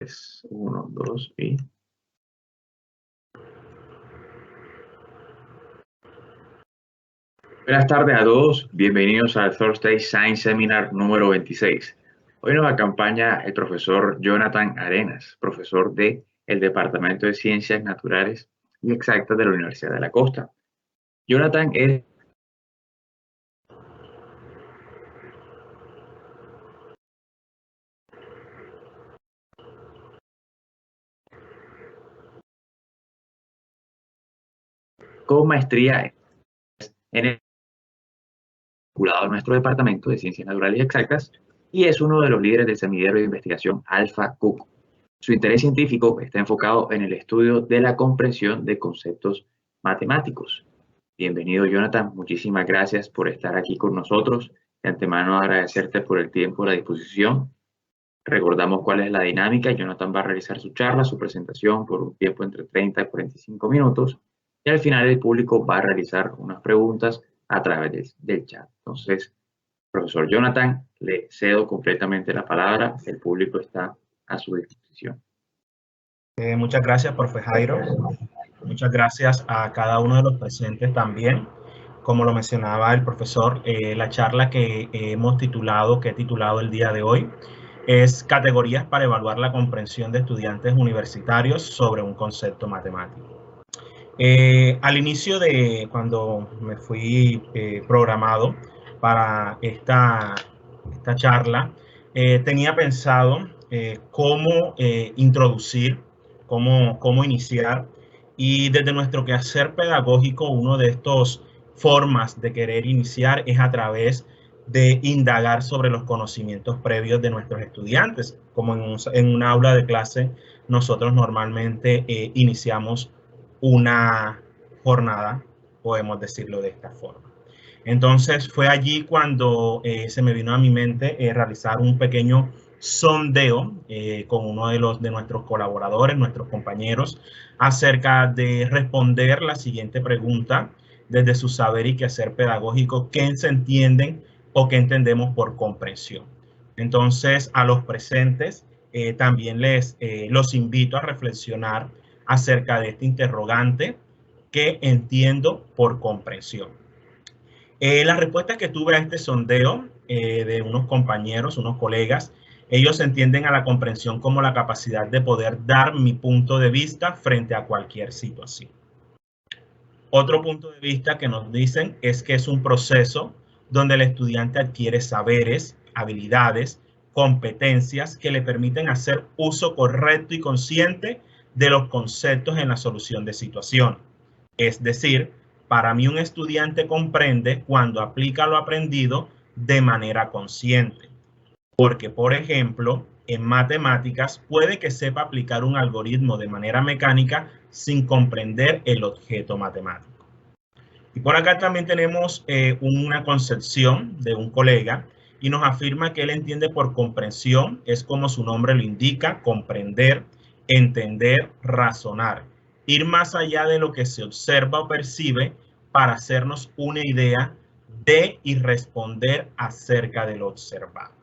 1, 2 y... Buenas tardes a todos, bienvenidos al Thursday Science Seminar número 26. Hoy nos acompaña el profesor Jonathan Arenas, profesor del Departamento de Ciencias Naturales y Exactas de la Universidad de la Costa. Jonathan es con maestría en el vinculado a nuestro Departamento de Ciencias Naturales y Exactas y es uno de los líderes del semillero de investigación Alpha Cook. Su interés científico está enfocado en el estudio de la comprensión de conceptos matemáticos. Bienvenido, Jonathan. Muchísimas gracias por estar aquí con nosotros. De antemano agradecerte por el tiempo y la disposición. Recordamos cuál es la dinámica. Jonathan va a realizar su charla, su presentación por un tiempo entre 30 y 45 minutos. Y al final el público va a realizar unas preguntas a través del chat. Entonces, profesor Jonathan, le cedo completamente la palabra. El público está a su disposición. Muchas gracias, profe Jairo. Muchas gracias a cada uno de los presentes también. Como lo mencionaba el profesor, la charla que he titulado el día de hoy es Categorías para evaluar la comprensión de estudiantes universitarios sobre un concepto matemático. Al inicio de cuando me fui programado para esta charla, tenía pensado cómo introducir, cómo iniciar, y desde nuestro quehacer pedagógico, una de estas formas de querer iniciar es a través de indagar sobre los conocimientos previos de nuestros estudiantes. Como en un aula de clase, nosotros normalmente iniciamos una jornada, podemos decirlo de esta forma. Entonces fue allí cuando se me vino a mi mente realizar un pequeño sondeo con uno de nuestros colaboradores, nuestros compañeros, acerca de responder la siguiente pregunta desde su saber y quehacer pedagógico: ¿qué se entienden o qué entendemos por comprensión? Entonces, a los presentes también los invito a reflexionar acerca de este interrogante: ¿qué entiendo por comprensión? Las respuestas que tuve a este sondeo de unos compañeros, unos colegas, ellos entienden a la comprensión como la capacidad de poder dar mi punto de vista frente a cualquier situación. Otro punto de vista que nos dicen es que es un proceso donde el estudiante adquiere saberes, habilidades, competencias que le permiten hacer uso correcto y consciente de los conceptos en la solución de situaciones. Es decir, para mí un estudiante comprende cuando aplica lo aprendido de manera consciente. Porque, por ejemplo, en matemáticas puede que sepa aplicar un algoritmo de manera mecánica sin comprender el objeto matemático. Y por acá también tenemos una concepción de un colega y nos afirma que él entiende por comprensión, es como su nombre lo indica, comprender, entender, razonar, ir más allá de lo que se observa o percibe para hacernos una idea de y responder acerca de lo observado.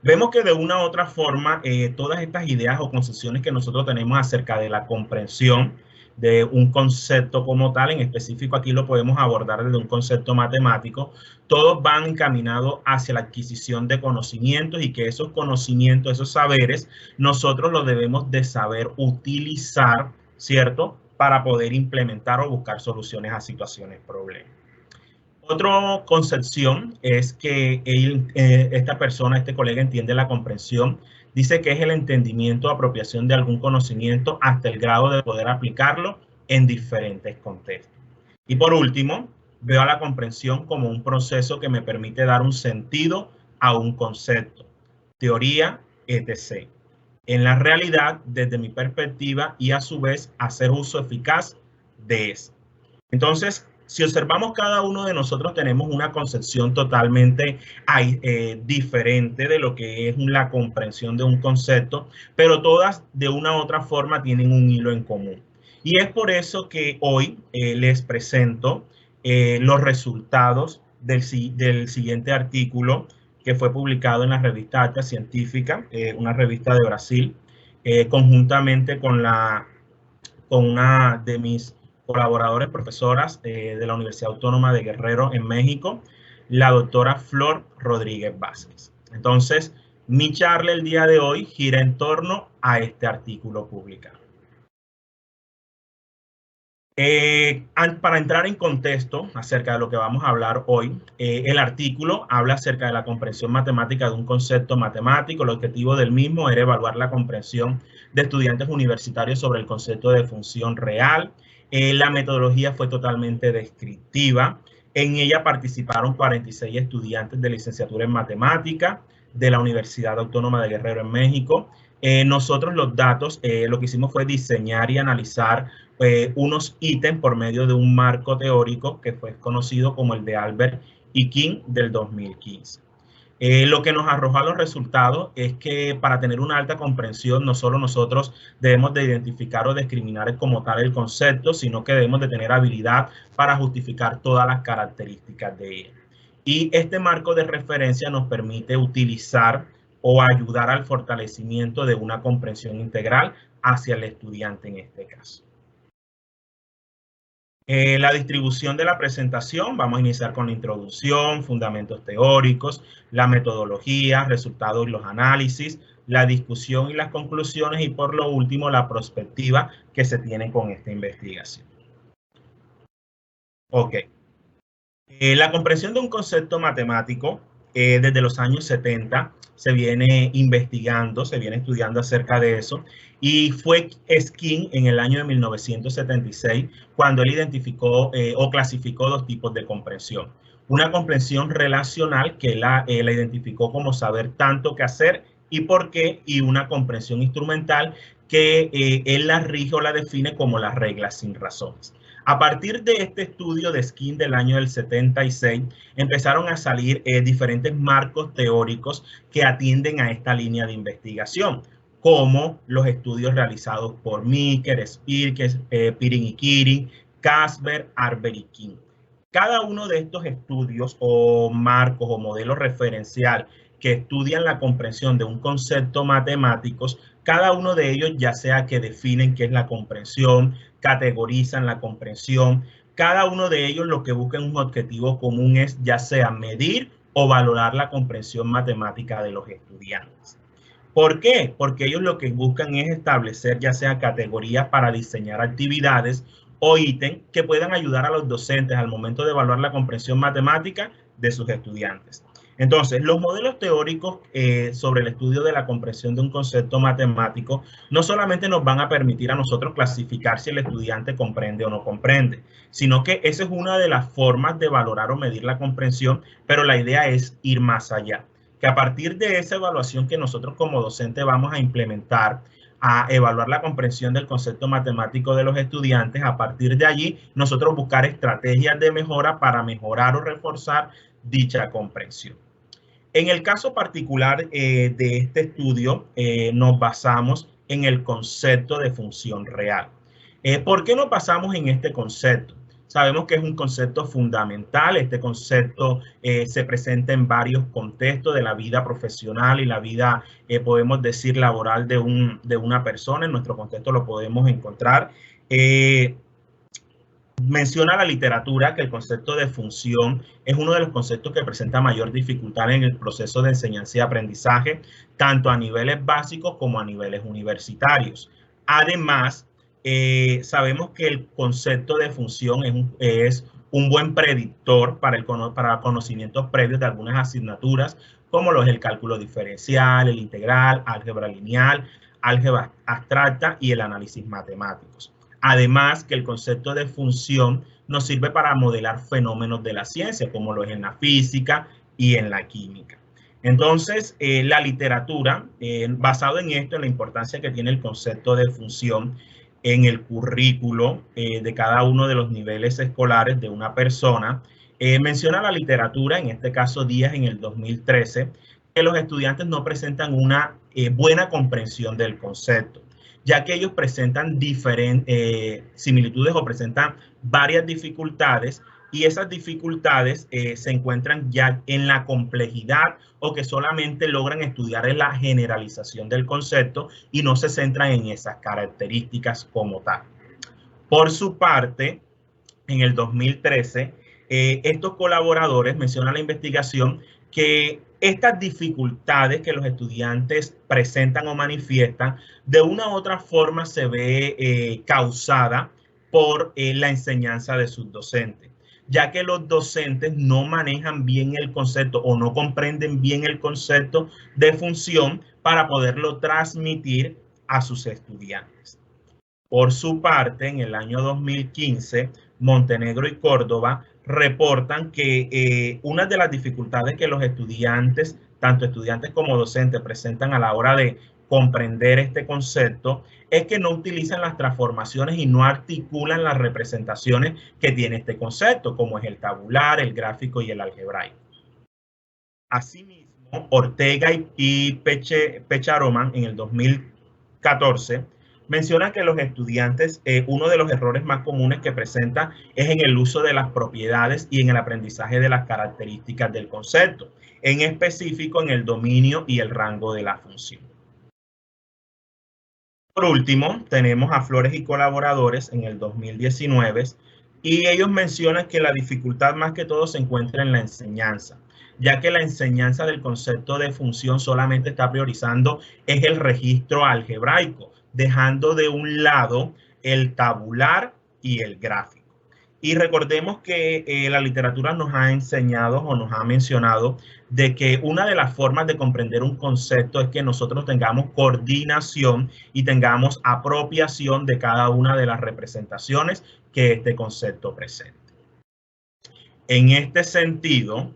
Vemos que de una u otra forma, todas estas ideas o concepciones que nosotros tenemos acerca de la comprensión de un concepto como tal, en específico aquí lo podemos abordar desde un concepto matemático, todos van encaminados hacia la adquisición de conocimientos y que esos conocimientos, esos saberes, nosotros los debemos de saber utilizar, ¿cierto?, para poder implementar o buscar soluciones a situaciones, problemas. Otra concepción es que esta persona, este colega, entiende la comprensión. Dice que es el entendimiento o apropiación de algún conocimiento hasta el grado de poder aplicarlo en diferentes contextos. Y por último, veo a la comprensión como un proceso que me permite dar un sentido a un concepto, teoría, etc. En la realidad, desde mi perspectiva, y a su vez hacer uso eficaz de eso. Entonces, si observamos, cada uno de nosotros tenemos una concepción totalmente diferente de lo que es la comprensión de un concepto, pero todas de una u otra forma tienen un hilo en común. Y es por eso que hoy les presento los resultados del siguiente artículo que fue publicado en la revista Acta Científica, una revista de Brasil, conjuntamente con una de mis colaboradores, profesoras de la Universidad Autónoma de Guerrero en México, la doctora Flor Rodríguez Vázquez. Entonces, mi charla el día de hoy gira en torno a este artículo publicado. Para entrar en contexto acerca de lo que vamos a hablar hoy, el artículo habla acerca de la comprensión matemática de un concepto matemático. El objetivo del mismo era evaluar la comprensión de estudiantes universitarios sobre el concepto de función real. La metodología fue totalmente descriptiva. En ella participaron 46 estudiantes de licenciatura en matemática de la Universidad Autónoma de Guerrero en México. Nosotros los datos, lo que hicimos fue diseñar y analizar unos ítems por medio de un marco teórico que fue conocido como el de Albert y King del 2015. Lo que nos arroja los resultados es que para tener una alta comprensión no solo nosotros debemos de identificar o discriminar como tal el concepto, sino que debemos de tener habilidad para justificar todas las características de él. Y este marco de referencia nos permite utilizar o ayudar al fortalecimiento de una comprensión integral hacia el estudiante en este caso. La distribución de la presentación, vamos a iniciar con la introducción, fundamentos teóricos, la metodología, resultados y los análisis, la discusión y las conclusiones y por lo último la perspectiva que se tiene con esta investigación. Ok. La comprensión de un concepto matemático desde los años 70 se viene investigando, se viene estudiando acerca de eso, y fue Skin en el año de 1976 cuando él identificó o clasificó dos tipos de comprensión. Una comprensión relacional que la identificó como saber tanto qué hacer y por qué, y una comprensión instrumental que él la rige o la define como las reglas sin razones. A partir de este estudio de Skin del año del 76, empezaron a salir diferentes marcos teóricos que atienden a esta línea de investigación, como los estudios realizados por Meeker, Spirkes, Pirin y Keating, Casper, Arbor y King. Cada uno de estos estudios o marcos o modelos referencial que estudian la comprensión de un concepto matemático, cada uno de ellos ya sea que definen qué es la comprensión, categorizan la comprensión, cada uno de ellos lo que buscan un objetivo común es ya sea medir o valorar la comprensión matemática de los estudiantes. ¿Por qué? Porque ellos lo que buscan es establecer ya sea categorías para diseñar actividades o ítems que puedan ayudar a los docentes al momento de evaluar la comprensión matemática de sus estudiantes. Entonces, los modelos teóricos sobre el estudio de la comprensión de un concepto matemático no solamente nos van a permitir a nosotros clasificar si el estudiante comprende o no comprende, sino que esa es una de las formas de valorar o medir la comprensión, pero la idea es ir más allá. Que a partir de esa evaluación que nosotros como docentes vamos a implementar, a evaluar la comprensión del concepto matemático de los estudiantes, a partir de allí nosotros buscar estrategias de mejora para mejorar o reforzar dicha comprensión. En el caso particular de este estudio, nos basamos en el concepto de función real. ¿Por qué nos basamos en este concepto? Sabemos que es un concepto fundamental. Este concepto se presenta en varios contextos de la vida profesional y la vida, podemos decir, laboral de una persona. En nuestro contexto lo podemos encontrar. Menciona la literatura que el concepto de función es uno de los conceptos que presenta mayor dificultad en el proceso de enseñanza y aprendizaje, tanto a niveles básicos como a niveles universitarios. Además, sabemos que el concepto de función es un buen predictor para conocimientos previos de algunas asignaturas, como lo es el cálculo diferencial, el integral, álgebra lineal, álgebra abstracta y el análisis matemáticos. Además, que el concepto de función nos sirve para modelar fenómenos de la ciencia, como lo es en la física y en la química. Entonces, la literatura, basado en esto, en la importancia que tiene el concepto de función en el currículo de cada uno de los niveles escolares de una persona, menciona la literatura, en este caso Díaz en el 2013, que los estudiantes no presentan una buena comprensión del concepto, ya que ellos presentan diferentes similitudes o presentan varias dificultades y esas dificultades se encuentran ya en la complejidad o que solamente logran estudiar en la generalización del concepto y no se centran en esas características como tal. Por su parte, en el 2013, estos colaboradores mencionan la investigación que estas dificultades que los estudiantes presentan o manifiestan, de una u otra forma se ve causada por la enseñanza de sus docentes, ya que los docentes no manejan bien el concepto o no comprenden bien el concepto de función para poderlo transmitir a sus estudiantes. Por su parte, en el año 2015, Montenegro y Córdoba reportan que una de las dificultades que los estudiantes, tanto estudiantes como docentes, presentan a la hora de comprender este concepto es que no utilizan las transformaciones y no articulan las representaciones que tiene este concepto, como es el tabular, el gráfico y el algebraico. Asimismo, Ortega y Pecharoman en el 2014 menciona que los estudiantes, uno de los errores más comunes que presenta es en el uso de las propiedades y en el aprendizaje de las características del concepto, en específico en el dominio y el rango de la función. Por último, tenemos a Flores y colaboradores en el 2019 y ellos mencionan que la dificultad más que todo se encuentra en la enseñanza, ya que la enseñanza del concepto de función solamente está priorizando es el registro algebraico, dejando de un lado el tabular y el gráfico. Y recordemos que la literatura nos ha enseñado o nos ha mencionado de que una de las formas de comprender un concepto es que nosotros tengamos coordinación y tengamos apropiación de cada una de las representaciones que este concepto presenta. En este sentido,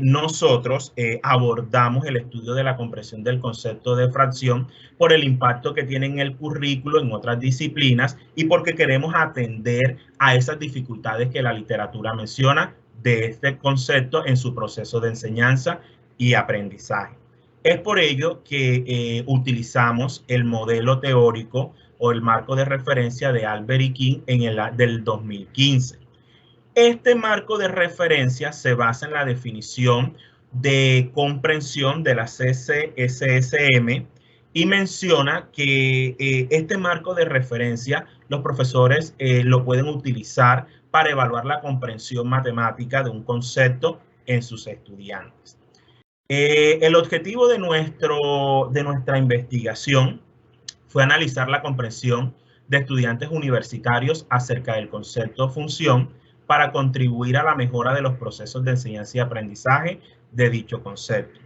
nosotros abordamos el estudio de la comprensión del concepto de fracción por el impacto que tiene en el currículo en otras disciplinas y porque queremos atender a esas dificultades que la literatura menciona de este concepto en su proceso de enseñanza y aprendizaje. Es por ello que utilizamos el modelo teórico o el marco de referencia de Albert y King del 2015. Este marco de referencia se basa en la definición de comprensión de la CSSM y menciona que este marco de referencia los profesores lo pueden utilizar para evaluar la comprensión matemática de un concepto en sus estudiantes. El objetivo de nuestra investigación fue analizar la comprensión de estudiantes universitarios acerca del concepto función para contribuir a la mejora de los procesos de enseñanza y aprendizaje de dicho concepto.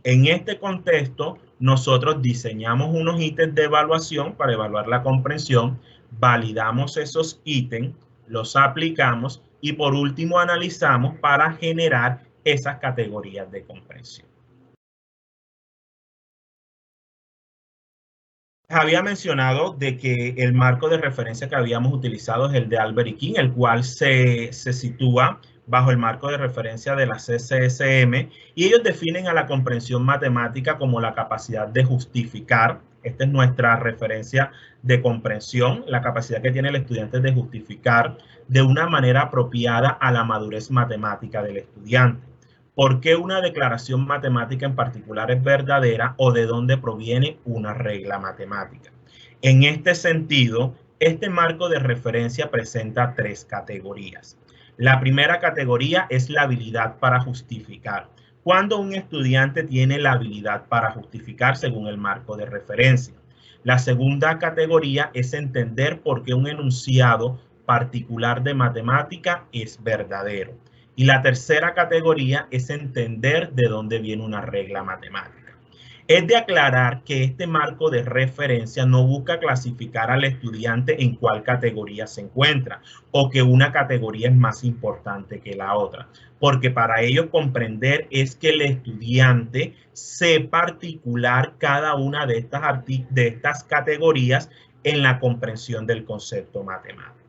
En este contexto, nosotros diseñamos unos ítems de evaluación para evaluar la comprensión, validamos esos ítems, los aplicamos y por último analizamos para generar esas categorías de comprensión. Había mencionado de que el marco de referencia que habíamos utilizado es el de Albert y King, el cual se sitúa bajo el marco de referencia de la CSSM y ellos definen a la comprensión matemática como la capacidad de justificar. Esta es nuestra referencia de comprensión, la capacidad que tiene el estudiante de justificar de una manera apropiada a la madurez matemática del estudiante. ¿Por qué una declaración matemática en particular es verdadera o de dónde proviene una regla matemática? En este sentido, este marco de referencia presenta tres categorías. La primera categoría es la habilidad para justificar. Cuando un estudiante tiene la habilidad para justificar según el marco de referencia. La segunda categoría es entender por qué un enunciado particular de matemática es verdadero. Y la tercera categoría es entender de dónde viene una regla matemática. Es de aclarar que este marco de referencia no busca clasificar al estudiante en cuál categoría se encuentra o que una categoría es más importante que la otra, porque para ello comprender es que el estudiante sepa articular cada una de estas categorías en la comprensión del concepto matemático.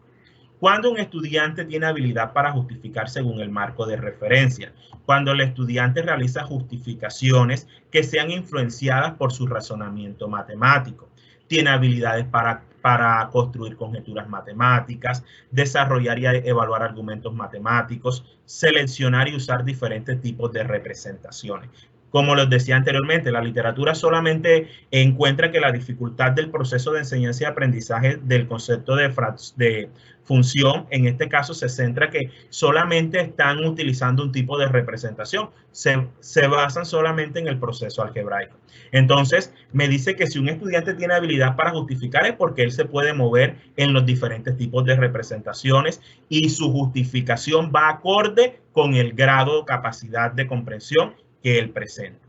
Cuando un estudiante tiene habilidad para justificar según el marco de referencia, cuando el estudiante realiza justificaciones que sean influenciadas por su razonamiento matemático, tiene habilidades para para construir conjeturas matemáticas, desarrollar y evaluar argumentos matemáticos, seleccionar y usar diferentes tipos de representaciones. Como les decía anteriormente, la literatura solamente encuentra que la dificultad del proceso de enseñanza y aprendizaje del concepto de función, en este caso se centra que solamente están utilizando un tipo de representación, se basan solamente en el proceso algebraico. Entonces, me dice que si un estudiante tiene habilidad para justificar es porque él se puede mover en los diferentes tipos de representaciones y su justificación va acorde con el grado o capacidad de comprensión que él presenta.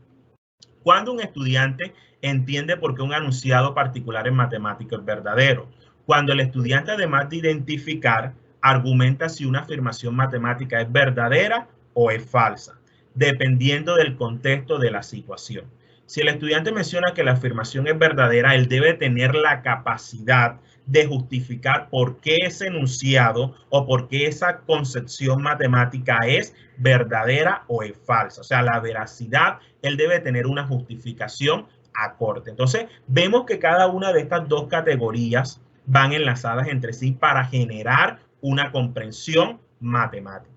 Cuando un estudiante entiende por qué un enunciado particular en matemática es verdadero. Cuando el estudiante, además de identificar, argumenta si una afirmación matemática es verdadera o es falsa, dependiendo del contexto de la situación. Si el estudiante menciona que la afirmación es verdadera, él debe tener la capacidad de justificar por qué ese enunciado o por qué esa concepción matemática es verdadera o es falsa. O sea, la veracidad, él debe tener una justificación acorde. Entonces, vemos que cada una de estas dos categorías van enlazadas entre sí para generar una comprensión matemática.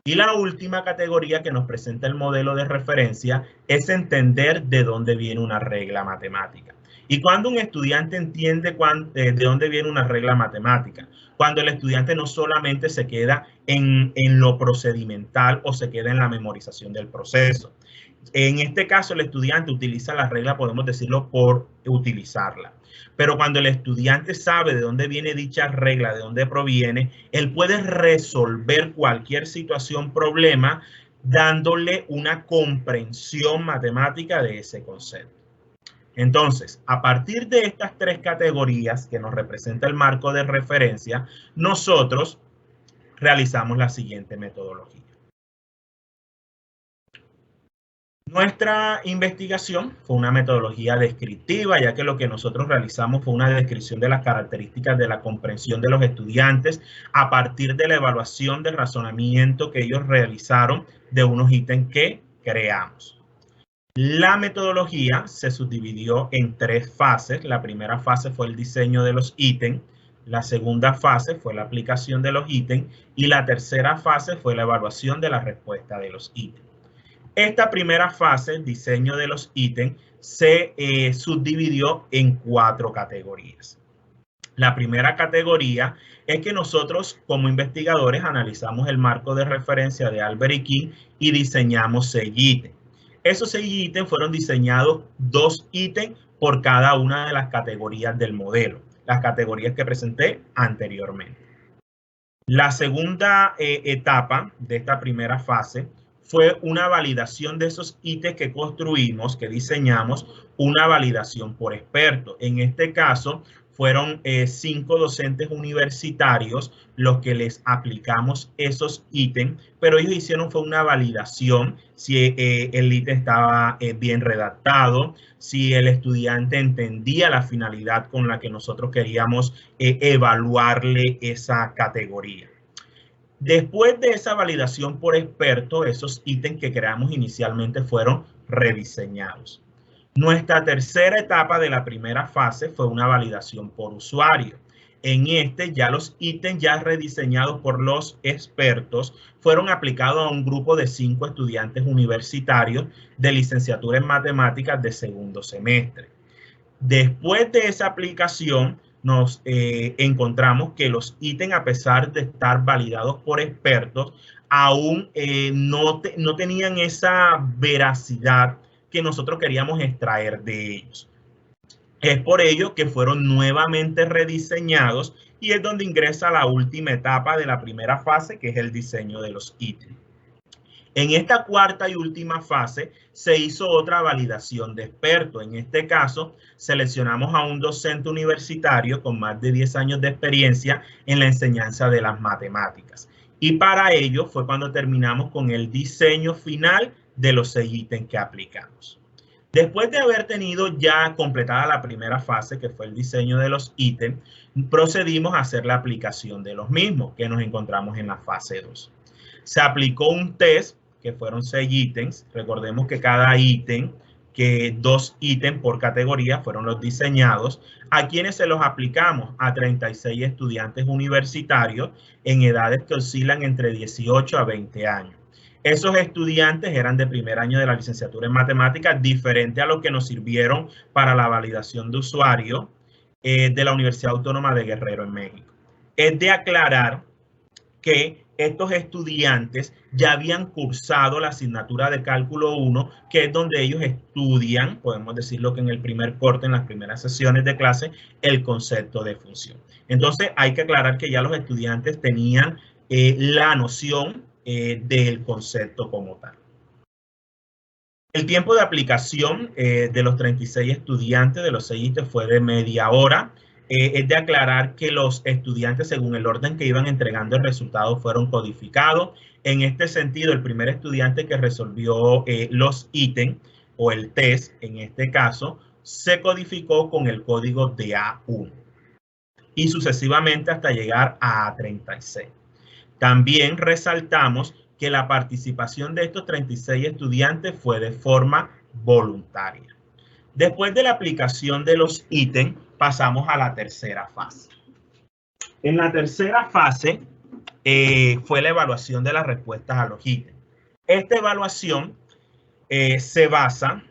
Y la última categoría que nos presenta el modelo de referencia es entender de dónde viene una regla matemática. Y cuando un estudiante entiende de dónde viene una regla matemática, cuando el estudiante no solamente se queda en lo procedimental o se queda en la memorización del proceso. En este caso, el estudiante utiliza la regla, podemos decirlo, por utilizarla. Pero cuando el estudiante sabe de dónde viene dicha regla, de dónde proviene, él puede resolver cualquier situación, problema, dándole una comprensión matemática de ese concepto. Entonces, a partir de estas tres categorías que nos representa el marco de referencia, nosotros realizamos la siguiente metodología. Nuestra investigación fue una metodología descriptiva, ya que lo que nosotros realizamos fue una descripción de las características de la comprensión de los estudiantes a partir de la evaluación de razonamiento que ellos realizaron de unos ítems que creamos. La metodología se subdividió en tres fases. La primera fase fue el diseño de los ítems, la segunda fase fue la aplicación de los ítems y la tercera fase fue la evaluación de la respuesta de los ítems. Esta primera fase, el diseño de los ítems, se subdividió en cuatro categorías. La primera categoría es que nosotros como investigadores analizamos el marco de referencia de Albert y King y diseñamos 6 ítems. Esos 6 ítems fueron diseñados 2 ítems por cada una de las categorías del modelo, las categorías que presenté anteriormente. La segunda etapa de esta primera fase fue una validación de esos ítems que construimos, que diseñamos, una validación por experto. En este caso, fueron 5 docentes universitarios los que les aplicamos esos ítems, pero ellos hicieron fue una validación si el ítem estaba bien redactado, si el estudiante entendía la finalidad con la que nosotros queríamos evaluarle esa categoría. Después de esa validación por experto, esos ítems que creamos inicialmente fueron rediseñados. Nuestra tercera etapa de la primera fase fue una validación por usuario. En este, ya los ítems ya rediseñados por los expertos fueron aplicados a un grupo de 5 estudiantes universitarios de licenciatura en matemáticas de segundo semestre. Después de esa aplicación, nos encontramos que los ítems, a pesar de estar validados por expertos, aún no tenían esa veracidad que nosotros queríamos extraer de ellos. Es por ello que fueron nuevamente rediseñados y es donde ingresa la última etapa de la primera fase, que es el diseño de los ítems. En esta cuarta y última fase se hizo otra validación de experto. En este caso, seleccionamos a un docente universitario con más de 10 años de experiencia en la enseñanza de las matemáticas. Y para ello fue cuando terminamos con el diseño final de los 6 ítems que aplicamos. Después de haber tenido ya completada la primera fase, que fue el diseño de los ítems, procedimos a hacer la aplicación de los mismos, que nos encontramos en la fase 2. Se aplicó un test, que fueron 6 ítems. Recordemos que cada ítem que 2 ítems por categoría fueron los diseñados. ¿A quienes se los aplicamos? A 36 estudiantes universitarios en edades que oscilan entre 18 a 20 años. Esos estudiantes eran de primer año de la licenciatura en matemáticas, diferente a los que nos sirvieron para la validación de usuario de la Universidad Autónoma de Guerrero en México. Es de aclarar que estos estudiantes ya habían cursado la asignatura de cálculo 1, que es donde ellos estudian, podemos decirlo que en el primer corte, en las primeras sesiones de clase, el concepto de función. Entonces hay que aclarar que ya los estudiantes tenían la noción del concepto como tal. El tiempo de aplicación de los 36 estudiantes de los 6 ítems fue de media hora. Es de aclarar que los estudiantes, según el orden que iban entregando el resultado, fueron codificados. En este sentido, el primer estudiante que resolvió los ítems o el test, en este caso, se codificó con el código de A1 y sucesivamente hasta llegar a A36. También resaltamos que la participación de estos 36 estudiantes fue de forma voluntaria. Después de la aplicación de los ítems, pasamos a la tercera fase. En la tercera fase fue la evaluación de las respuestas a los ítems. Esta evaluación se basa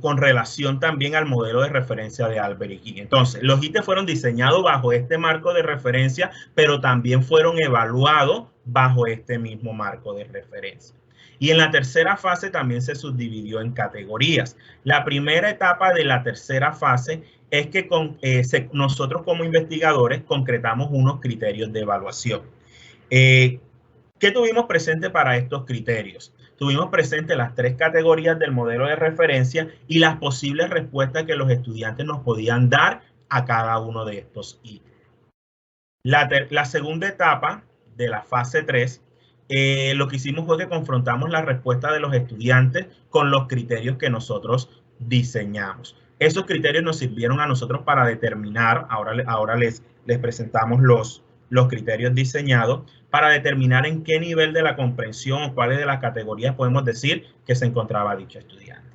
con relación también al modelo de referencia de Albert y King. Entonces, los ítems fueron diseñados bajo este marco de referencia, pero también fueron evaluados bajo este mismo marco de referencia. Y en la tercera fase también se subdividió en categorías. La primera etapa de la tercera fase es que nosotros como investigadores concretamos unos criterios de evaluación. ¿Qué tuvimos presente para estos criterios? Tuvimos presente las 3 categorías del modelo de referencia y las posibles respuestas que los estudiantes nos podían dar a cada uno de estos ítems. La segunda etapa de la fase 3, lo que hicimos fue que confrontamos la respuesta de los estudiantes con los criterios que nosotros diseñamos. Esos criterios nos sirvieron a nosotros para determinar, ahora les presentamos los criterios diseñados, para determinar en qué nivel de la comprensión o cuáles de las categorías podemos decir que se encontraba dicho estudiante.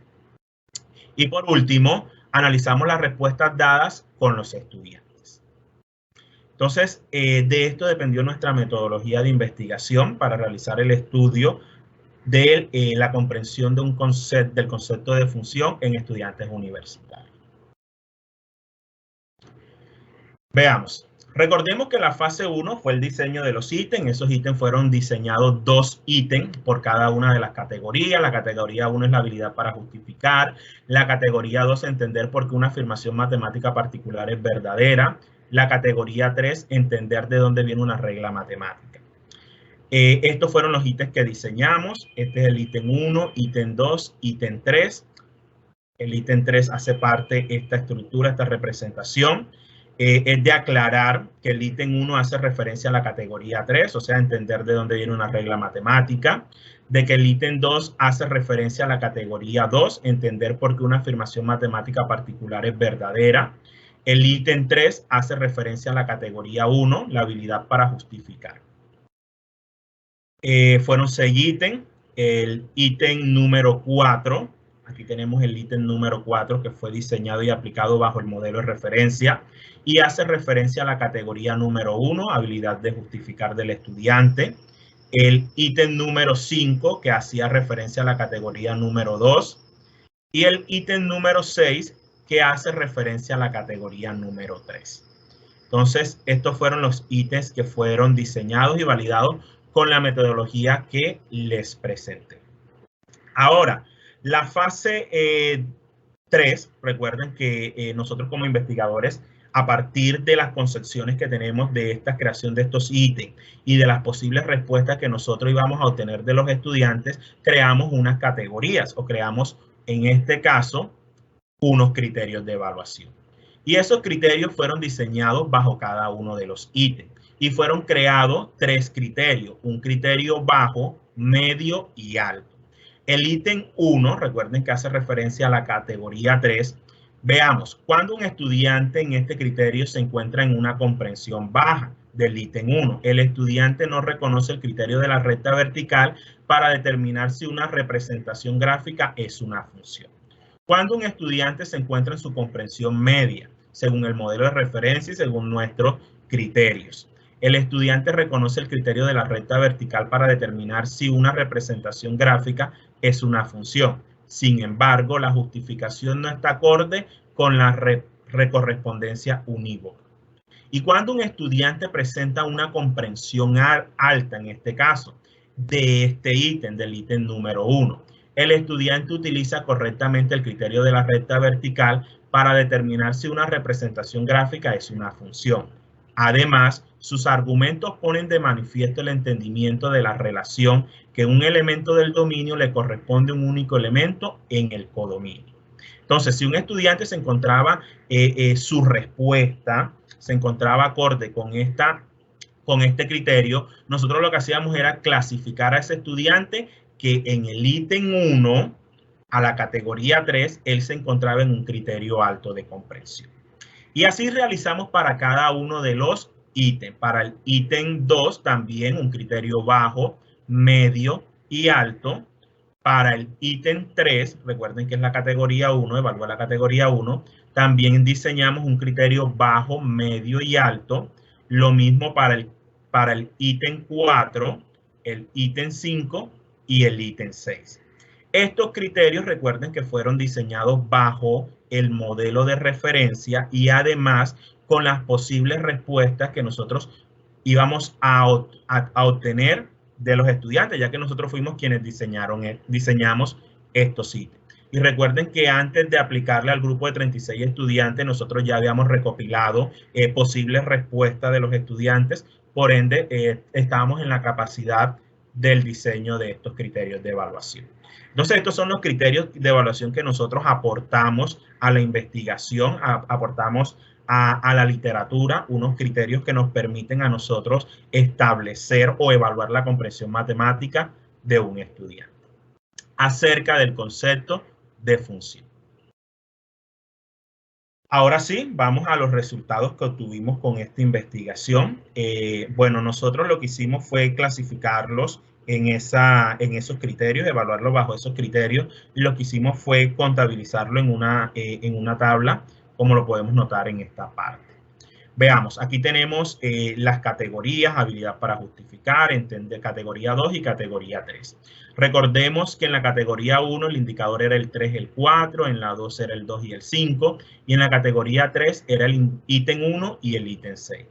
Y por último, analizamos las respuestas dadas con los estudiantes. Entonces, de esto dependió nuestra metodología de investigación para realizar el estudio de la comprensión de del concepto de función en estudiantes universitarios. Veamos. Recordemos que la fase 1 fue el diseño de los ítems. Esos ítems fueron diseñados 2 ítems por cada una de las categorías. La categoría 1 es la habilidad para justificar. La categoría 2, entender por qué una afirmación matemática particular es verdadera. La categoría 3, entender de dónde viene una regla matemática. Estos fueron los ítems que diseñamos. Este es el ítem 1, ítem 2, ítem 3. El ítem 3 hace parte de esta estructura, esta representación. Es de aclarar que el ítem 1 hace referencia a la categoría 3, o sea, entender de dónde viene una regla matemática. De que el ítem 2 hace referencia a la categoría 2, entender por qué una afirmación matemática particular es verdadera. El ítem 3 hace referencia a la categoría 1, la habilidad para justificar. Fueron 6 ítems. El ítem número 4, aquí tenemos el ítem número 4 que fue diseñado y aplicado bajo el modelo de referencia y hace referencia a la categoría número 1, habilidad de justificar del estudiante. El ítem número 5 que hacía referencia a la categoría número 2 y el ítem número 6 que hace referencia a la categoría número 3. Entonces, estos fueron los ítems que fueron diseñados y validados con la metodología que les presenté. Ahora, la fase 3, recuerden que nosotros como investigadores, a partir de las concepciones que tenemos de esta creación de estos ítems y de las posibles respuestas que nosotros íbamos a obtener de los estudiantes, creamos unas categorías o creamos, en este caso, unos criterios de evaluación. Y esos criterios fueron diseñados bajo cada uno de los ítems. Y fueron creados 3 criterios, un criterio bajo, medio y alto. El ítem 1, recuerden que hace referencia a la categoría 3. Veamos, cuando un estudiante en este criterio se encuentra en una comprensión baja, del ítem 1. El estudiante no reconoce el criterio de la recta vertical para determinar si una representación gráfica es una función. Cuando un estudiante se encuentra en su comprensión media, según el modelo de referencia y según nuestros criterios. El estudiante reconoce el criterio de la recta vertical para determinar si una representación gráfica es una función. Sin embargo, la justificación no está acorde con la recorrespondencia unívoca. Y cuando un estudiante presenta una comprensión alta, en este caso, de este ítem, del ítem número 1, el estudiante utiliza correctamente el criterio de la recta vertical para determinar si una representación gráfica es una función. Además, sus argumentos ponen de manifiesto el entendimiento de la relación que un elemento del dominio le corresponde a un único elemento en el codominio. Entonces, si un estudiante se encontraba, su respuesta se encontraba acorde con este criterio, nosotros lo que hacíamos era clasificar a ese estudiante que en el ítem 1 a la categoría 3, él se encontraba en un criterio alto de comprensión. Y así realizamos para cada uno de los ítems. Para el ítem 2 también un criterio bajo, medio y alto. Para el ítem 3, recuerden que es la categoría 1, evalúa la categoría 1, también diseñamos un criterio bajo, medio y alto. Lo mismo para el ítem 4, el ítem 5 y el ítem 6. Estos criterios, recuerden que fueron diseñados bajo el modelo de referencia y además con las posibles respuestas que nosotros íbamos a obtener de los estudiantes, ya que nosotros fuimos quienes diseñamos estos ítems. Y recuerden que antes de aplicarle al grupo de 36 estudiantes, nosotros ya habíamos recopilado posibles respuestas de los estudiantes, por ende estábamos en la capacidad del diseño de estos criterios de evaluación. Entonces, estos son los criterios de evaluación que nosotros aportamos a la investigación, aportamos a la literatura, unos criterios que nos permiten a nosotros establecer o evaluar la comprensión matemática de un estudiante. Acerca del concepto de función. Ahora sí, vamos a los resultados que obtuvimos con esta investigación. Bueno, nosotros lo que hicimos fue clasificarlos en esos criterios, evaluarlos bajo esos criterios. Lo que hicimos fue contabilizarlo en una tabla, como lo podemos notar en esta parte. Veamos, aquí tenemos las categorías, habilidad para justificar, entender, categoría 2 y categoría 3. Recordemos que en la categoría 1 el indicador era el 3 y el 4, en la 2 era el 2 y el 5, y en la categoría 3 era el ítem 1 y el ítem 6.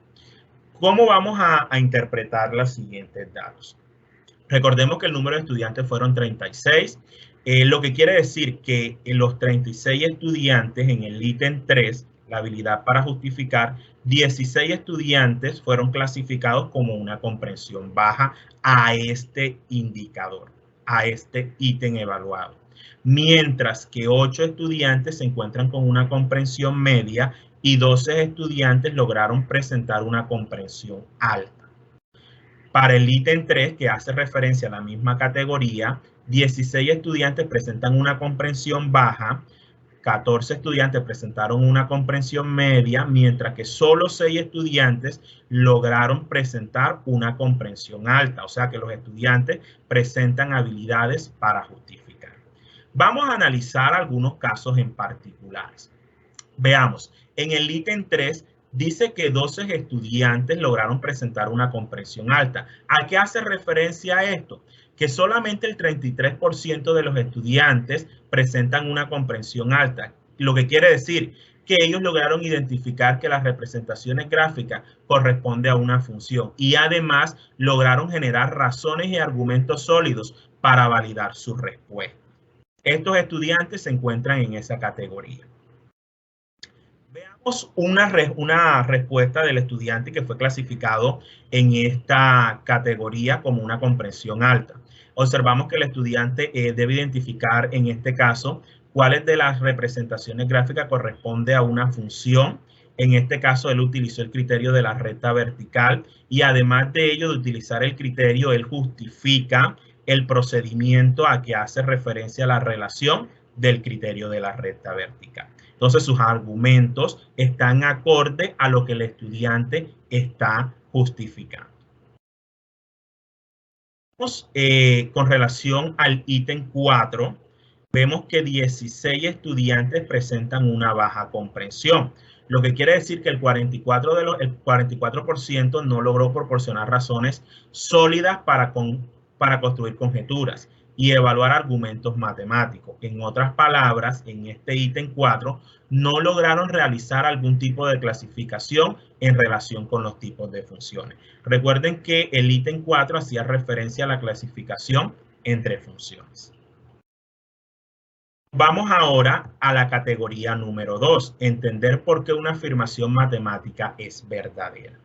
¿Cómo vamos a interpretar los siguientes datos? Recordemos que el número de estudiantes fueron 36, lo que quiere decir que los 36 estudiantes en el ítem 3, la habilidad para justificar, 16 estudiantes fueron clasificados como una comprensión baja a este indicador, a este ítem evaluado. Mientras que 8 estudiantes se encuentran con una comprensión media y 12 estudiantes lograron presentar una comprensión alta. Para el ítem 3, que hace referencia a la misma categoría, 16 estudiantes presentan una comprensión baja, 14 estudiantes presentaron una comprensión media, mientras que solo 6 estudiantes lograron presentar una comprensión alta. O sea que los estudiantes presentan habilidades para justificar. Vamos a analizar algunos casos en particulares. Veamos, en el ítem 3 dice que 12 estudiantes lograron presentar una comprensión alta. ¿A qué hace referencia esto? Que solamente el 33% de los estudiantes presentan una comprensión alta. Lo que quiere decir que ellos lograron identificar que las representaciones gráficas corresponden a una función y además lograron generar razones y argumentos sólidos para validar su respuesta. Estos estudiantes se encuentran en esa categoría. Veamos una respuesta del estudiante que fue clasificado en esta categoría como una comprensión alta. Observamos que el estudiante debe identificar en este caso cuáles de las representaciones gráficas corresponde a una función. En este caso, él utilizó el criterio de la recta vertical y además de ello, de utilizar el criterio, él justifica el procedimiento a que hace referencia a la relación del criterio de la recta vertical. Entonces, sus argumentos están acorde a lo que el estudiante está justificando. Con relación al ítem 4, vemos que 16 estudiantes presentan una baja comprensión, lo que quiere decir que el 44% no logró proporcionar razones sólidas para construir conjeturas y evaluar argumentos matemáticos. En otras palabras, en este ítem 4, no lograron realizar algún tipo de clasificación en relación con los tipos de funciones. Recuerden que el ítem 4 hacía referencia a la clasificación entre funciones. Vamos ahora a la categoría número 2, entender por qué una afirmación matemática es verdadera.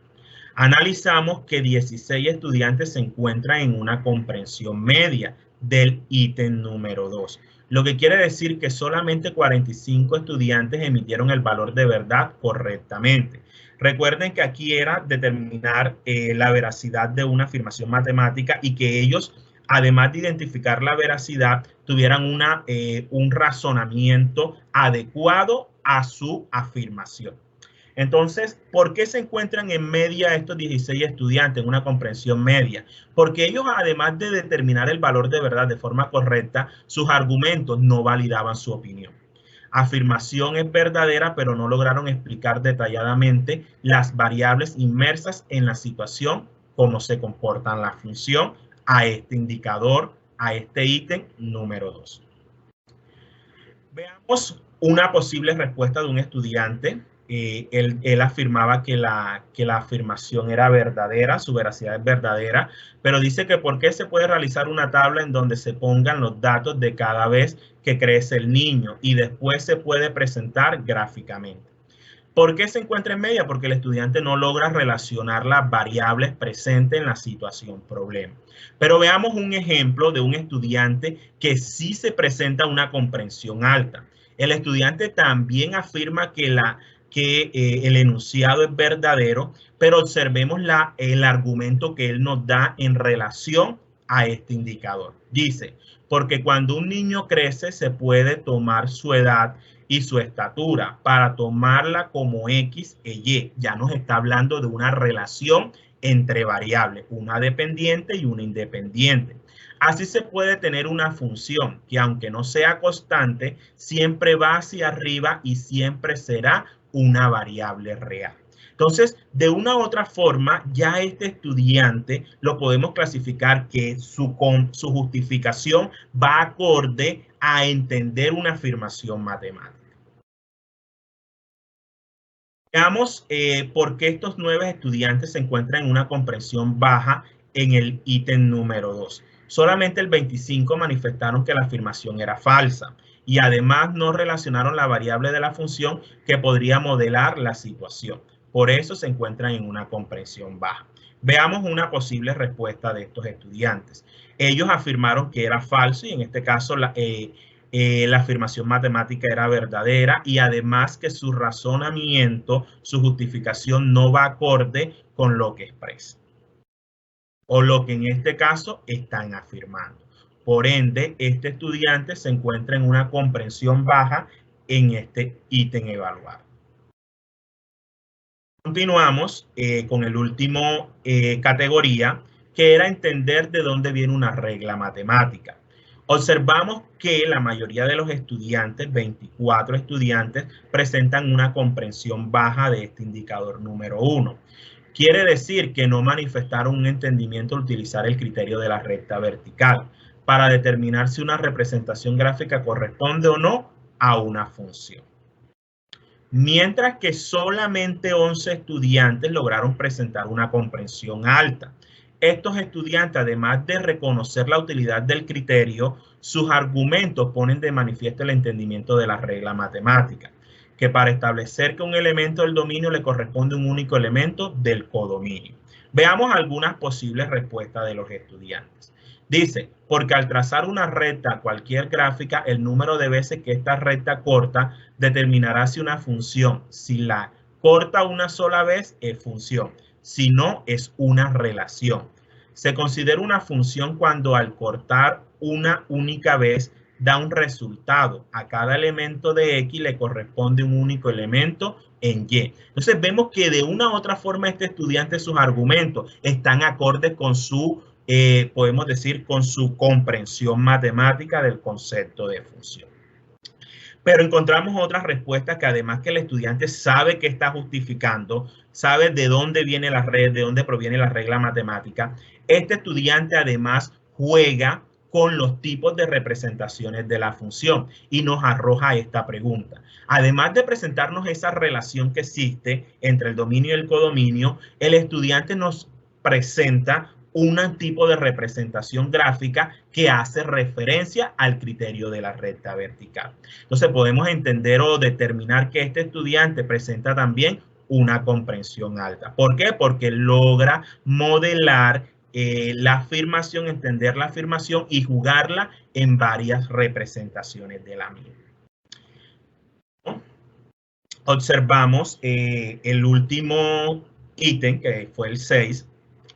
Analizamos que 16 estudiantes se encuentran en una comprensión media del ítem número 2, lo que quiere decir que solamente 45 estudiantes emitieron el valor de verdad correctamente. Recuerden que aquí era determinar la veracidad de una afirmación matemática y que ellos, además de identificar la veracidad, tuvieran un razonamiento adecuado a su afirmación. Entonces, ¿por qué se encuentran en media estos 16 estudiantes en una comprensión media? Porque ellos, además de determinar el valor de verdad de forma correcta, sus argumentos no validaban su opinión. Afirmación es verdadera, pero no lograron explicar detalladamente las variables inmersas en la situación, cómo se comportan la función a este indicador, a este ítem número 2. Veamos una posible respuesta de un estudiante. Él afirmaba que la afirmación era verdadera, su veracidad es verdadera, pero dice que por qué se puede realizar una tabla en donde se pongan los datos de cada vez que crece el niño y después se puede presentar gráficamente. ¿Por qué se encuentra en media? Porque el estudiante no logra relacionar las variables presentes en la situación problema. Pero veamos un ejemplo de un estudiante que sí se presenta una comprensión alta. El estudiante también afirma que el enunciado es verdadero, pero observemos el argumento que él nos da en relación a este indicador. Dice, porque cuando un niño crece se puede tomar su edad y su estatura para tomarla como X e Y. Ya nos está hablando de una relación entre variables, una dependiente y una independiente. Así se puede tener una función que, aunque no sea constante, siempre va hacia arriba y siempre será una variable real. Entonces, de una u otra forma, ya este estudiante lo podemos clasificar que su justificación va acorde a entender una afirmación matemática. Veamos por qué estos 9 estudiantes se encuentran en una comprensión baja en el ítem número 2. Solamente el 25 manifestaron que la afirmación era falsa y además no relacionaron la variable de la función que podría modelar la situación. Por eso se encuentran en una comprensión baja. Veamos una posible respuesta de estos estudiantes. Ellos afirmaron que era falso y en este caso la afirmación matemática era verdadera y además que su razonamiento, su justificación no va acorde con lo que expresa o lo que en este caso están afirmando. Por ende, este estudiante se encuentra en una comprensión baja en este ítem evaluado. Continuamos con el último categoría, que era entender de dónde viene una regla matemática. Observamos que la mayoría de los estudiantes, 24 estudiantes, presentan una comprensión baja de este indicador número 1. Quiere decir que no manifestaron un entendimiento al utilizar el criterio de la recta vertical para determinar si una representación gráfica corresponde o no a una función. Mientras que solamente 11 estudiantes lograron presentar una comprensión alta. Estos estudiantes, además de reconocer la utilidad del criterio, sus argumentos ponen de manifiesto el entendimiento de la regla matemática, que para establecer que un elemento del dominio le corresponde un único elemento del codominio. Veamos algunas posibles respuestas de los estudiantes. Dice, porque al trazar una recta cualquier gráfica, el número de veces que esta recta corta determinará si una función, si la corta una sola vez, es función. Si no, es una relación. Se considera una función cuando al cortar una única vez da un resultado. A cada elemento de X le corresponde un único elemento en Y. Entonces vemos que de una u otra forma este estudiante, sus argumentos están acordes con su, podemos decir, con su comprensión matemática del concepto de función. Pero encontramos otras respuestas que además que el estudiante sabe que está justificando, sabe de dónde viene la red, de dónde proviene la regla matemática, este estudiante además juega con los tipos de representaciones de la función y nos arroja esta pregunta. Además de presentarnos esa relación que existe entre el dominio y el codominio, el estudiante nos presenta un tipo de representación gráfica que hace referencia al criterio de la recta vertical. Entonces podemos entender o determinar que este estudiante presenta también una comprensión alta. ¿Por qué? Porque logra modelar la afirmación, entender la afirmación y jugarla en varias representaciones de la misma. Observamos el último ítem, que fue el 6.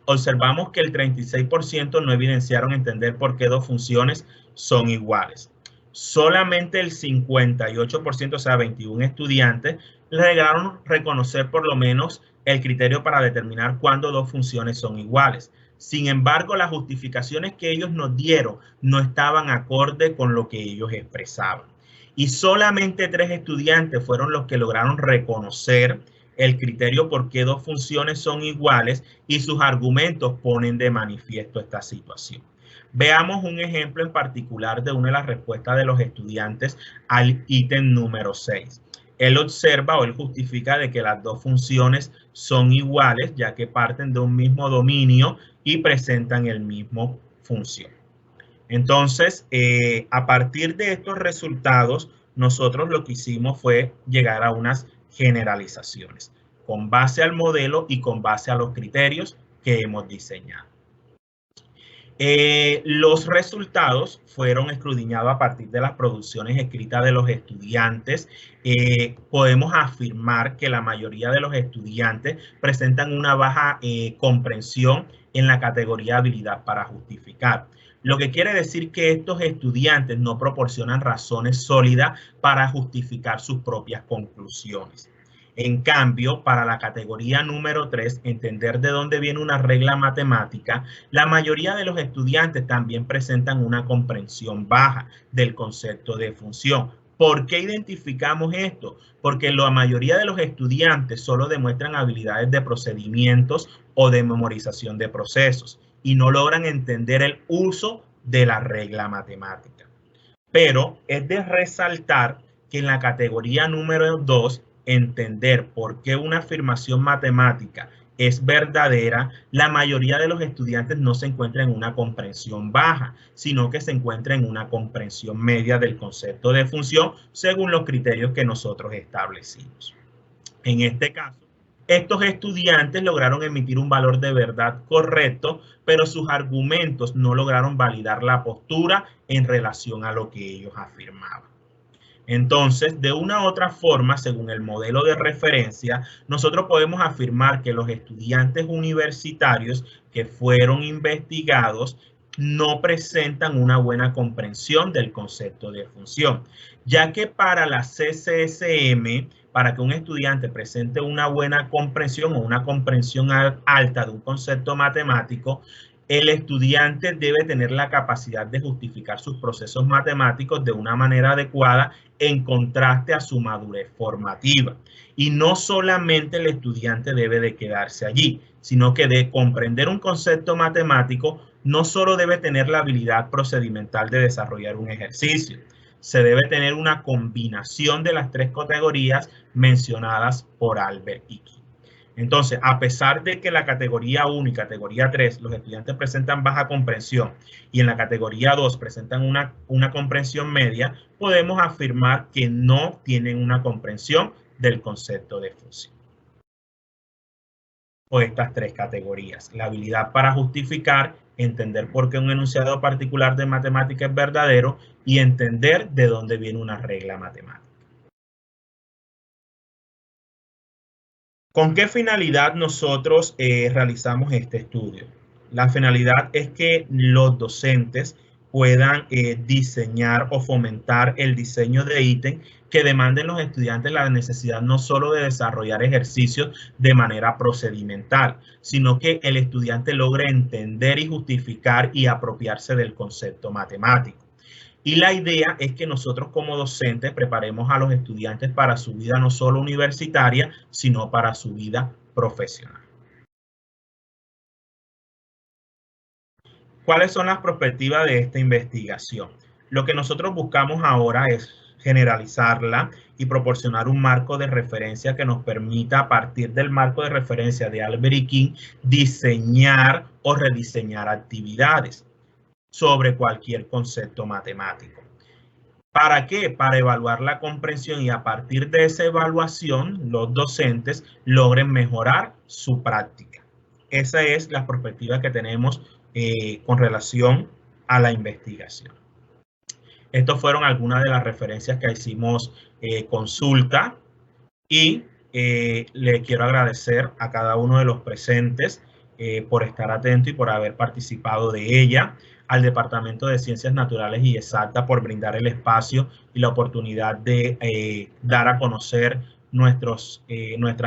Observamos que el 36% no evidenciaron entender por qué dos funciones son iguales. Solamente el 58%, o sea, 21 estudiantes, lograron reconocer por lo menos el criterio para determinar cuándo dos funciones son iguales. Sin embargo, las justificaciones que ellos nos dieron no estaban acorde con lo que ellos expresaban. Y solamente 3 estudiantes fueron los que lograron reconocer el criterio por qué dos funciones son iguales y sus argumentos ponen de manifiesto esta situación. Veamos un ejemplo en particular de una de las respuestas de los estudiantes al ítem número 6. Él observa o él justifica de que las dos funciones son iguales ya que parten de un mismo dominio y presentan el mismo función. Entonces, a partir de estos resultados, nosotros lo que hicimos fue llegar a unas generalizaciones con base al modelo y con base a los criterios que hemos diseñado. Los resultados fueron escudriñados a partir de las producciones escritas de los estudiantes. Podemos afirmar que la mayoría de los estudiantes presentan una baja comprensión en la categoría habilidad para justificar. Lo que quiere decir que estos estudiantes no proporcionan razones sólidas para justificar sus propias conclusiones. En cambio, para la categoría número 3, entender de dónde viene una regla matemática, la mayoría de los estudiantes también presentan una comprensión baja del concepto de función. ¿Por qué identificamos esto? Porque la mayoría de los estudiantes solo demuestran habilidades de procedimientos o de memorización de procesos y no logran entender el uso de la regla matemática. Pero es de resaltar que en la categoría número 2, entender por qué una afirmación matemática es verdadera, la mayoría de los estudiantes no se encuentra en una comprensión baja, sino que se encuentra en una comprensión media del concepto de función según los criterios que nosotros establecimos. En este caso, estos estudiantes lograron emitir un valor de verdad correcto, pero sus argumentos no lograron validar la postura en relación a lo que ellos afirmaban. Entonces, de una u otra forma, según el modelo de referencia, nosotros podemos afirmar que los estudiantes universitarios que fueron investigados no presentan una buena comprensión del concepto de función, ya que para la CCSM, para que un estudiante presente una buena comprensión o una comprensión alta de un concepto matemático, el estudiante debe tener la capacidad de justificar sus procesos matemáticos de una manera adecuada en contraste a su madurez formativa. Y no solamente el estudiante debe de quedarse allí, sino que de comprender un concepto matemático no solo debe tener la habilidad procedimental de desarrollar un ejercicio, se debe tener una combinación de las 3 categorías mencionadas por Albert Hickey. Entonces, a pesar de que la categoría 1 y categoría 3 los estudiantes presentan baja comprensión y en la categoría 2 presentan una comprensión media, podemos afirmar que no tienen una comprensión del concepto de función. O estas 3 categorías: la habilidad para justificar, entender por qué un enunciado particular de matemática es verdadero y entender de dónde viene una regla matemática. ¿Con qué finalidad nosotros realizamos este estudio? La finalidad es que los docentes puedan diseñar o fomentar el diseño de ítem que demanden los estudiantes la necesidad no solo de desarrollar ejercicios de manera procedimental, sino que el estudiante logre entender y justificar y apropiarse del concepto matemático. Y la idea es que nosotros como docentes preparemos a los estudiantes para su vida no solo universitaria, sino para su vida profesional. ¿Cuáles son las perspectivas de esta investigación? Lo que nosotros buscamos ahora es generalizarla y proporcionar un marco de referencia que nos permita, a partir del marco de referencia de Albert y King, diseñar o rediseñar actividades sobre cualquier concepto matemático. ¿Para qué? Para evaluar la comprensión y a partir de esa evaluación los docentes logren mejorar su práctica. Esa es la perspectiva que tenemos con relación a la investigación. Estas fueron algunas de las referencias que hicimos consulta y le quiero agradecer a cada uno de los presentes por estar atento y por haber participado de ella, al Departamento de Ciencias Naturales y Exactas por brindar el espacio y la oportunidad de dar a conocer nuestras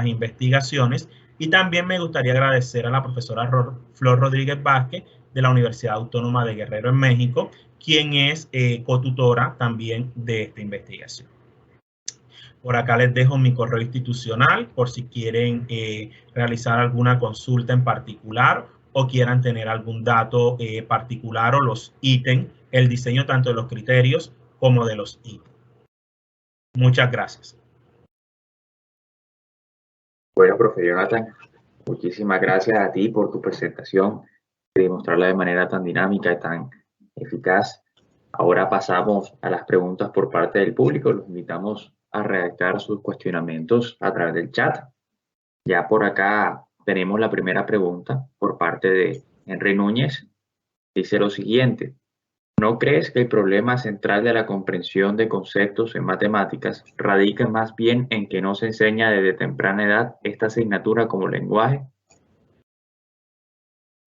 investigaciones. Y también me gustaría agradecer a la profesora Flor Rodríguez Vázquez de la Universidad Autónoma de Guerrero en México, quien es cotutora también de esta investigación. Por acá les dejo mi correo institucional por si quieren realizar alguna consulta en particular o quieran tener algún dato particular o los ítems, el diseño tanto de los criterios como de los ítems. Muchas gracias. Bueno, profe Jonathan, muchísimas gracias a ti por tu presentación, de demostrarla de manera tan dinámica y tan eficaz. Ahora pasamos a las preguntas por parte del público. Los invitamos a redactar sus cuestionamientos a través del chat. Ya por acá tenemos la primera pregunta por parte de Henry Núñez. Dice lo siguiente: ¿no crees que el problema central de la comprensión de conceptos en matemáticas radica más bien en que no se enseña desde temprana edad esta asignatura como lenguaje?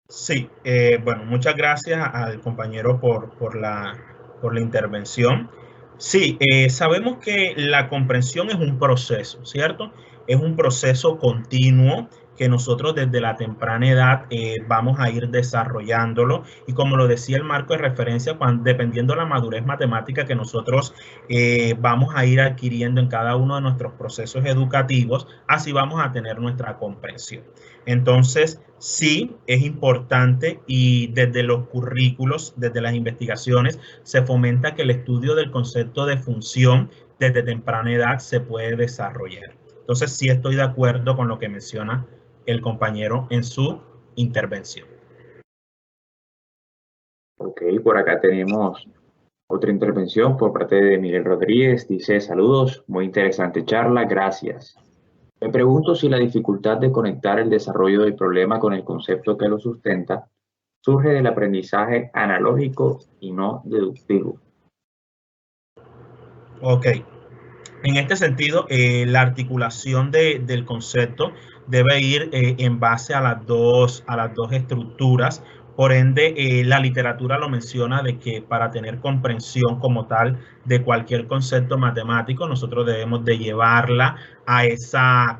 Sí, bueno, muchas gracias al compañero por la intervención. Sí, sabemos que la comprensión es un proceso, ¿cierto? Es un proceso continuo que nosotros desde la temprana edad vamos a ir desarrollándolo y como lo decía el marco de referencia, dependiendo de la madurez matemática que nosotros vamos a ir adquiriendo en cada uno de nuestros procesos educativos, así vamos a tener nuestra comprensión. Entonces, sí, es importante y desde los currículos, desde las investigaciones, se fomenta que el estudio del concepto de función desde temprana edad se puede desarrollar. Entonces, sí estoy de acuerdo con lo que menciona el compañero en su intervención. Ok, por acá tenemos otra intervención por parte de Miguel Rodríguez. Dice: saludos, muy interesante charla, gracias. Me pregunto si la dificultad de conectar el desarrollo del problema con el concepto que lo sustenta surge del aprendizaje analógico y no deductivo. Ok. En este sentido, la articulación del concepto debe ir en base a las dos estructuras. Por ende, la literatura lo menciona de que para tener comprensión como tal de cualquier concepto matemático, nosotros debemos de llevarla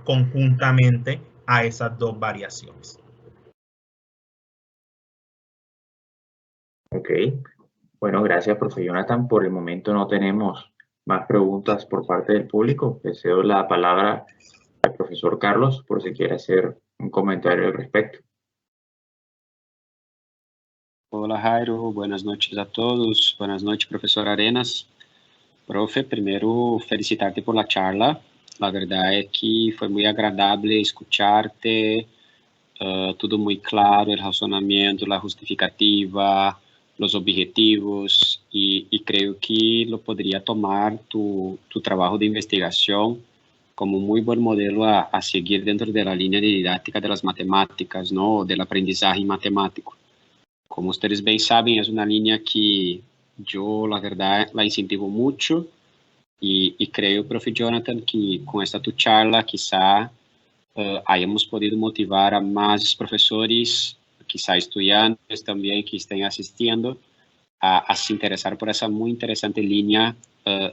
conjuntamente a esas dos variaciones. Ok, bueno, gracias, profe Jonathan. Por el momento no tenemos más preguntas por parte del público. Le cedo la palabra al profesor Carlos por si quiere hacer un comentario al respecto. Hola Jairo, buenas noches a todos. Buenas noches, profesor Arenas. Profe, primero felicitarte por la charla. La verdad es que fue muy agradable escucharte, todo muy claro, el razonamiento, la justificativa, los objetivos, y creo que lo podría tomar tu trabajo de investigación como un muy buen modelo a seguir dentro de la línea de didáctica de las matemáticas, ¿no? Del aprendizaje matemático. Como ustedes bien saben, es una línea que yo, la verdad, la incentivo mucho y creo, profe Jonathan, que con esta tu charla quizá hayamos podido motivar a más profesores, quizá estudiantes también que estén asistiendo, a se interessar por essa muito interessante linha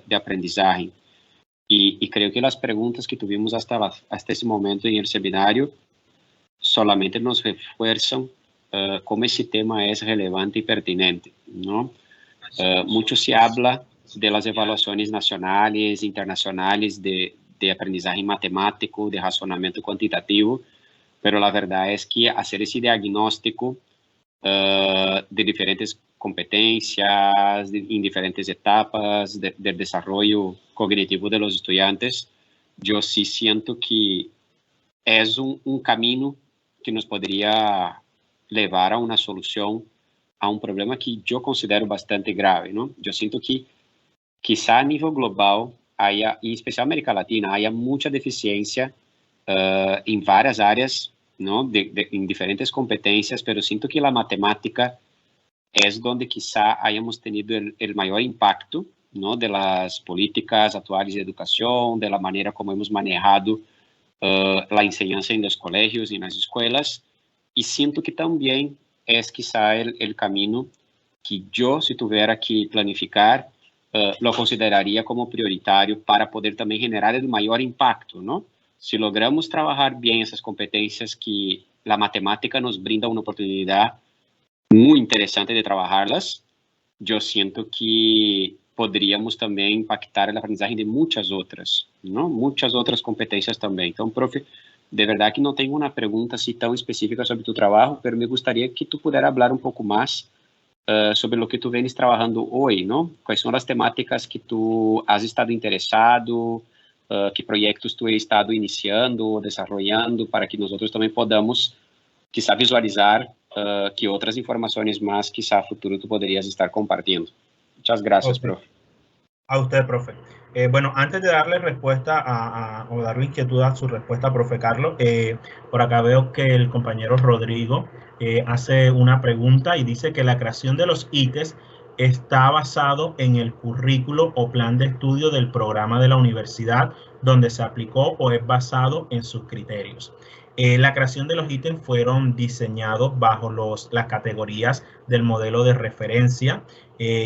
de aprendizagem. E creio que as perguntas que tivemos hasta esse momento em el seminário solamente nos refuerzam como esse tema é relevante e pertinente, não? Muito se habla de las evaluações nacionais, internacionais de aprendizagem matemático, de razonamento quantitativo, pero a verdade é que fazer esse diagnóstico de diferentes competências em diferentes etapas del desarrollo cognitivo de los estudiantes, eu sí siento que é caminho que nos poderia levar a uma solução a um problema que eu considero bastante grave, não? Eu sinto que quizá a nível global, em especial América Latina, há muita deficiência em várias áreas, não? Em diferentes competências, mas sinto que a matemática é onde quizá hayamos tenido o maior impacto, não? De las políticas atuais de educação, da maneira como hemos manejado a enseñanza em los colégios e nas escolas, e sinto que também é quizá o caminho que eu, se tivesse que planificar, lo consideraria como prioritário para poder também generar o maior impacto, não? Se logramos trabalhar bem essas competências que a matemática nos brinda uma oportunidade muito interessante de trabalhá-las, eu sinto que poderíamos também impactar a aprendizagem de muitas outras, não? Muitas outras competências também. Então, profe, de verdade que não tenho uma pergunta assim tão específica sobre tu trabalho, mas me gostaria que tu pudesse falar um pouco mais sobre o que tu vens trabalhando hoje, não? Quais são as temáticas que tu has estado interessado, que projetos tu has estado iniciando ou desenvolvendo, para que nós também podamos, quizá, visualizar que outras informações mais, quizá, a futuro tu poderias estar compartilhando. Muchas gracias, Okay. profe. A usted, profe. Bueno, antes de darle respuesta o darle inquietud a su respuesta, profe Carlos, por acá veo que el compañero Rodrigo hace una pregunta y dice que la creación de los ítems está basado en el currículo o plan de estudio del programa de la universidad donde se aplicó o es basado en sus criterios. La creación de los ítems fueron diseñados bajo las categorías del modelo de referencia.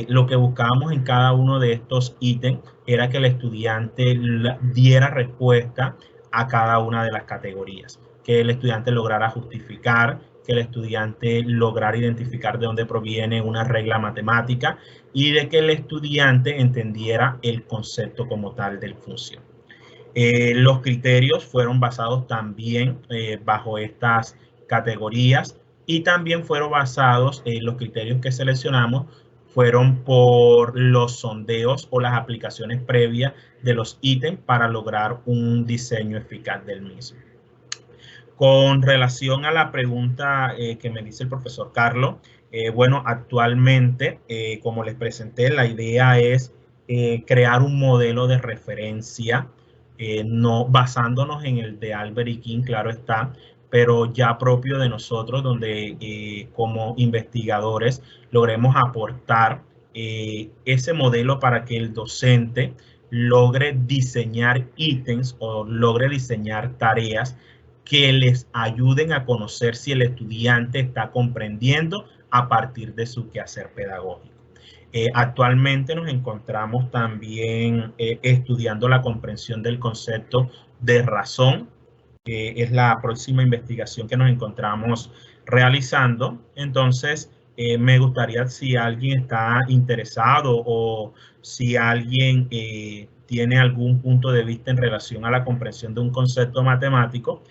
Lo que buscábamos en cada uno de estos ítems era que el estudiante diera respuesta a cada una de las categorías, que el estudiante lograra justificar, que el estudiante lograra identificar de dónde proviene una regla matemática y de que el estudiante entendiera el concepto como tal del función. Los criterios fueron basados también bajo estas categorías y también fueron basados en los criterios que seleccionamos fueron por los sondeos o las aplicaciones previas de los ítems para lograr un diseño eficaz del mismo. Con relación a la pregunta que me dice el profesor Carlos, bueno, actualmente, como les presenté, la idea es crear un modelo de referencia, no basándonos en el de Albert y King, claro está, pero ya propio de nosotros, donde como investigadores logremos aportar ese modelo para que el docente logre diseñar ítems o logre diseñar tareas que les ayuden a conocer si el estudiante está comprendiendo a partir de su quehacer pedagógico. Actualmente nos encontramos también estudiando la comprensión del concepto de razón, que es la próxima investigación que nos encontramos realizando. Entonces, me gustaría, si alguien está interesado o si alguien tiene algún punto de vista en relación a la comprensión de un concepto matemático,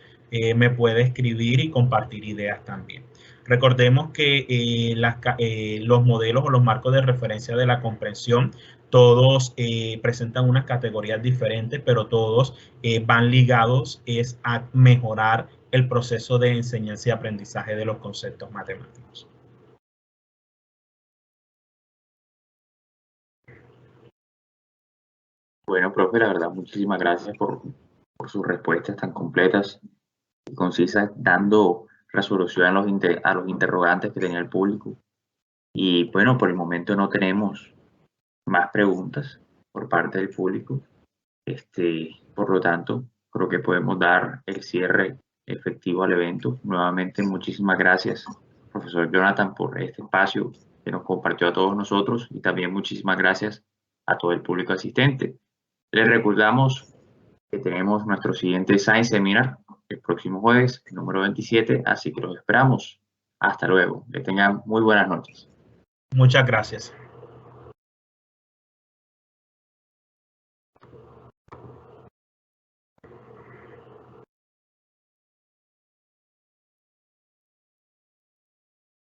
me puede escribir y compartir ideas también. Recordemos que los modelos o los marcos de referencia de la comprensión, todos presentan unas categorías diferentes, pero todos van ligados a mejorar el proceso de enseñanza y aprendizaje de los conceptos matemáticos. Bueno, profe, la verdad, muchísimas gracias por sus respuestas tan completas y concisas, dando resolución a los interrogantes que tenía el público. Y bueno, por el momento no tenemos más preguntas por parte del público. Por lo tanto, creo que podemos dar el cierre efectivo al evento. Nuevamente, muchísimas gracias, profesor Jonathan, por este espacio que nos compartió a todos nosotros, y también muchísimas gracias a todo el público asistente. Les recordamos que tenemos nuestro siguiente Science Seminar el próximo jueves, número 27, así que los esperamos. Hasta luego. Que tengan muy buenas noches. Muchas gracias.